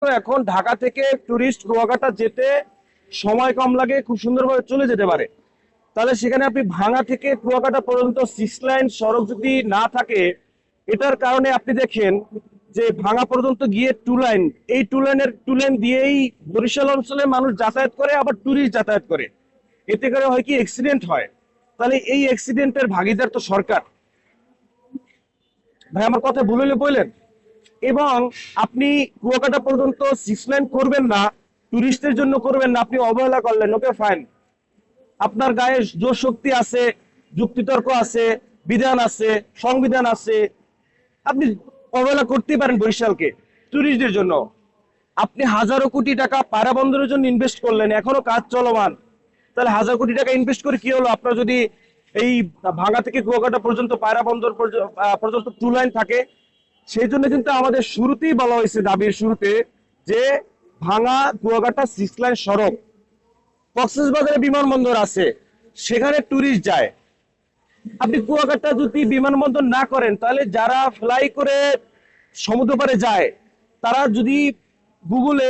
তো এখন ঢাকা থেকে টুরিস্ট কুয়াকাটা যেতে সময় কম লাগে, খুব সুন্দরভাবে চলে যেতে পারে। তাহলে সেখানে আপনি ভাঙা থেকে কুয়াকাটা পর্যন্ত 6 লাইন সড়ক যদি না থাকে, এটার কারণে আপনি দেখেন যে ভাঙা পর্যন্ত গিয়ে 2 লাইন, এই 2 লাইন দিয়েই বরিশাল অঞ্চলে মানুষ যাতায়াত করে, আবার টুরিস্ট যাতায়াত করে। এতে করে হয় কি, অ্যাক্সিডেন্ট হয়। তাহলে এই অ্যাক্সিডেন্টের ভাগিদার তো সরকার। ভাই আমার কথা ভুল হলে বললেন। এবং আপনি কুয়াকাটা পর্যন্ত 6 লাইন করবেন না, টুরিস্টের জন্য করবেন না, আপনি অবহেলা করলেন, ওকে ফাইন। আপনার গায়ে জোর শক্তি আছে, যুক্তিতর্ক আছে, বিধান আছে, সংবিধান আছে, আপনি অবহেলা করতেই পারেন বরিশালকে টুরিস্টদের জন্য। আপনি হাজারো কোটি টাকা পায়রা বন্দরের জন্য ইনভেস্ট করলেন, এখনো কাজ চলমান। তাহলে হাজার কোটি টাকা ইনভেস্ট করে কি হলো? আপনার যদি এই ভাঙা থেকে কুয়াকাটা পর্যন্ত পায়রা বন্দর পর্যন্ত 2 লাইন থাকে। সেই জন্য কিন্তু আমাদের শুরুতেই বলা হয়েছে, দাবির শুরুতে, যে ভাঙা কুয়াকাটা 6 লাইন সড়ক, কক্সবাজারে বিমানবন্দর আছে, সেখানে টুরিস্ট যায়। আপনি কুয়াকাটা যদি বিমানবন্দর না করেন, তাহলে যারা ফ্লাই করে সমুদ্র পাড়ে যায়, তারা যদি গুগলে